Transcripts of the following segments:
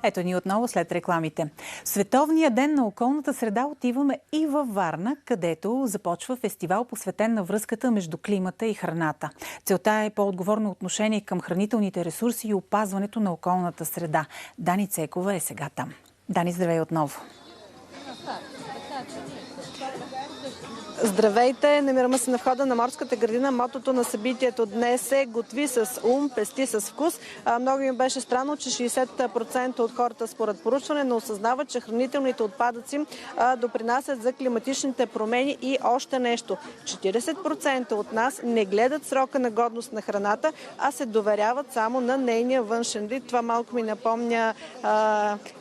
Ето ни отново след рекламите. В Световния ден на околната среда отиваме и във Варна, където започва фестивал, посветен на връзката между климата и храната. Целта е по-отговорно отношение към хранителните ресурси и опазването на околната среда. Дани Цекова е сега там. Дани, здравей отново. Здравейте! Намираме се на входа на морската градина. Мотото на събитието днес е "Готви с ум, пести с вкус". Много им беше странно, че 60% от хората според проучване не осъзнават, че хранителните отпадъци допринасят за климатичните промени. И още нещо. 40% от нас не гледат срока на годност на храната, а се доверяват само на нейния външен вид. Това малко ми напомня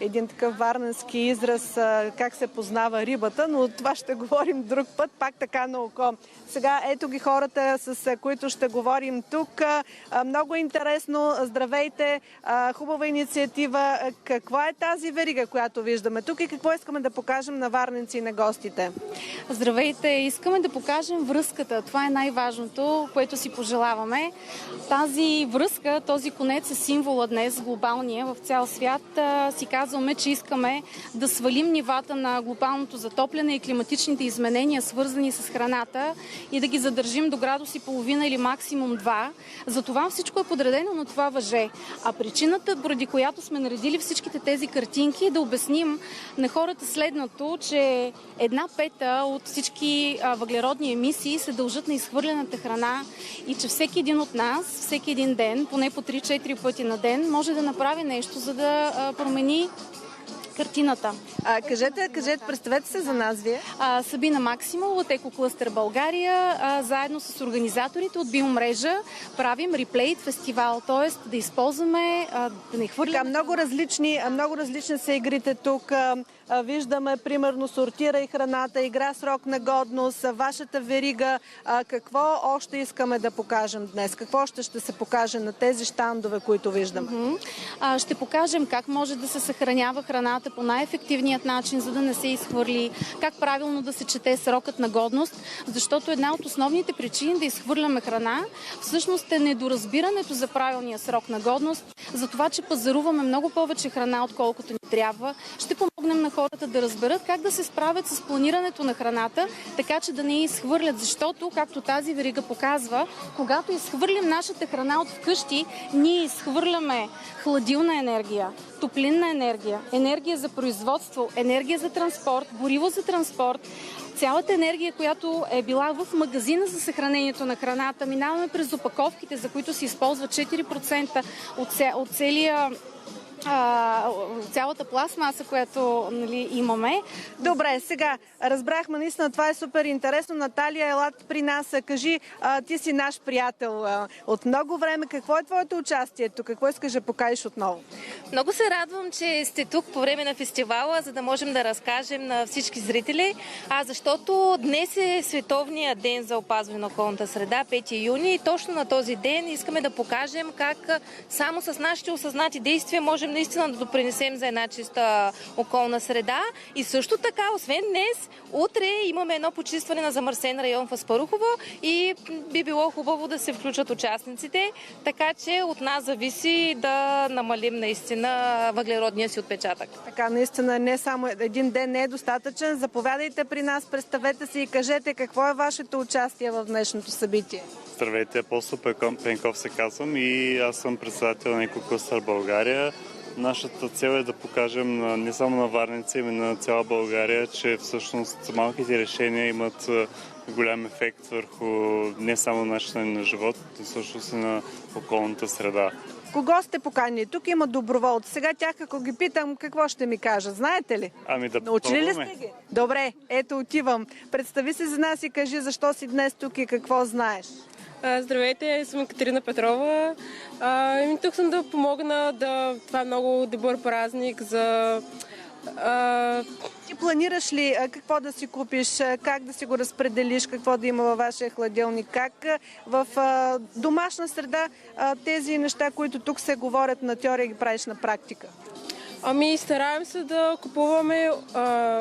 един такъв варненски израз как се познава рибата, но това ще говорим друг път. Пак така на око. Сега ето ги хората, с които ще говорим тук. Много интересно. Здравейте! Хубава инициатива. Каква е тази верига, която виждаме тук и какво искаме да покажем на варненци и на гостите? Здравейте! Искаме да покажем връзката. Това е най-важното, което си пожелаваме. Тази връзка, този конец е символа днес, глобалния, в цял свят. Си казваме, че искаме да свалим нивата на глобалното затопляне и климатичните изменения, свързани с храната, и да ги задържим до градус и половина или максимум 2. Затова всичко е подредено на това въже. А причината, поради която сме наредили всичките тези картинки, е да обясним на хората следното, че 1/5 от всички въглеродни емисии се дължат на изхвърлената храна и че всеки един от нас, всеки един ден, поне по 3-4 пъти на ден, може да направи нещо, за да промени картината. Кажете, представете се за нас вие. Сабина Максимова от Екоклъстер България, заедно с организаторите от Биомрежа правим Replay фестивал, т.е. да използваме, да не хвърляме. Много различни са игрите тук. Виждаме, примерно, сортирай храната, игра срок на годност, вашата верига. Какво още искаме да покажем днес? Какво още ще се покаже на тези щандове, които виждаме? Ще покажем как може да се съхранява храната по най-ефективният начин, за да не се изхвърли, как правилно да се чете срокът на годност, защото една от основните причини да изхвърляме храна всъщност е недоразбирането за правилния срок на годност, за това, че пазаруваме много повече храна, отколкото ни трябва. Ще помогнем на хората да разберат как да се справят с планирането на храната, така че да не я изхвърлят, защото, както тази верига показва, когато изхвърлим нашата храна от вкъщи, ние изхвърляме хладилна енергия, топлинна енергия, енергия за производство, енергия за транспорт, гориво за транспорт. Цялата енергия, която е била в магазина за съхранението на храната, минаваме през опаковките, за които се използва 4% от цялата пластмаса, която имаме. Добре, сега разбрахме, наистина това е супер интересно. Наталия, елат при нас. Кажи, ти си наш приятел от много време. Какво е твоето участие тук? Какво искаш да покажеш отново? Много се радвам, че сте тук по време на фестивала, за да можем да разкажем на всички зрители. Защото днес е Световния ден за опазване на околната среда, 5 юни. И точно на този ден искаме да покажем как само с нашите осъзнати действия можем наистина да допринесем за една чиста околна среда. И също така, освен днес, утре имаме едно почистване на замърсен район в Аспарухово и би било хубаво да се включат участниците, така че от нас зависи да намалим наистина въглеродния си отпечатък. Така, наистина не само един ден не е достатъчен. Заповядайте при нас, представете се и кажете какво е вашето участие в днешното събитие. Здравейте, Апостол Пенков се казвам и аз съм председател на Екоклъстер България. Нашата цел е да покажем не само на варненци, ами на цяла България, че всъщност малките решения имат голям ефект върху не само начина на живот, но всъщност и на околната среда. Кого сте поканили? Тук има доброволци. Сега тях, ако ги питам, какво ще ми кажат? Знаете ли? Да научили ли сте ги? Добре, ето отивам. Представи се за нас и кажи защо си днес тук и какво знаеш. Здравейте, съм Екатерина Петрова. Тук съм да помогна това е много добър празник за... Ти планираш ли какво да си купиш, как да си го разпределиш, какво да има във вашия хладилник, как в домашна среда тези неща, които тук се говорят на теория, ги правиш на практика? Стараем се да купуваме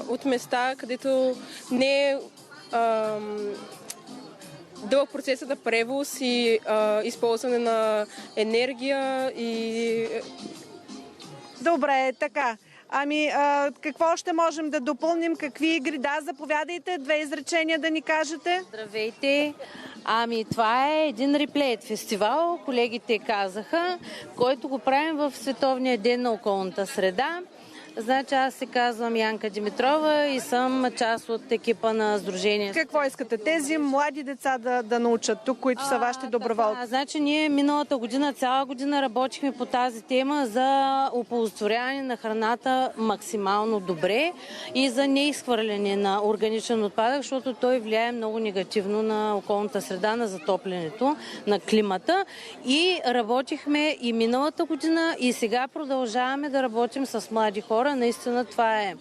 от места, където не е дълъг процес на превоз и използване на енергия и Добре, така. Какво още можем да допълним? Какви игри? Да, заповядайте. 2 изречения да ни кажете. Здравейте! Това е един реплейт фестивал, колегите казаха, който го правим в Световния ден на околната среда. Значи аз се казвам Янка Димитрова и съм част от екипа на Сдружение. Какво искате тези млади деца да научат тук, които са вашите доброволци? Значи ние миналата година, цяла година работихме по тази тема за оползотворяване на храната максимално добре и за неизхвърляне на органичен отпадък, защото той влияе много негативно на околната среда, на затоплянето, на климата. И работихме и миналата година, и сега продължаваме да работим с млади хора. Наистина това е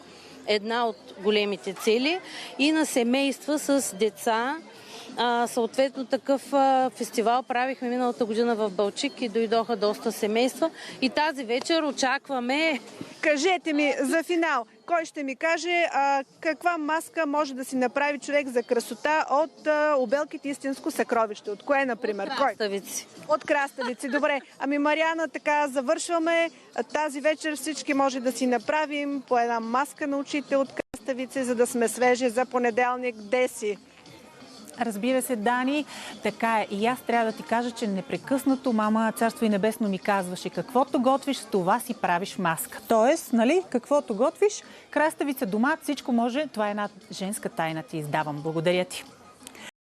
една от големите цели и на семейства с деца. Съответно такъв фестивал правихме миналата година в Балчик и дойдоха доста семейства и тази вечер очакваме. Кажете ми за финал, кой ще ми каже каква маска може да си направи човек за красота от обелките истинско съкровище? От кое, например? От краставици. От краставици, добре. Мариана, така завършваме. Тази вечер всички може да си направим по една маска на очите от краставици, за да сме свежи за понеделник. Деси. Разбира се, Дани, така е. И аз трябва да ти кажа, че непрекъснато мама Царство и Небесно ми казваше: каквото готвиш, с това си правиш маска. Тоест, нали, каквото готвиш, краставица, домат, всичко може. Това е една женска тайна, ти издавам. Благодаря ти.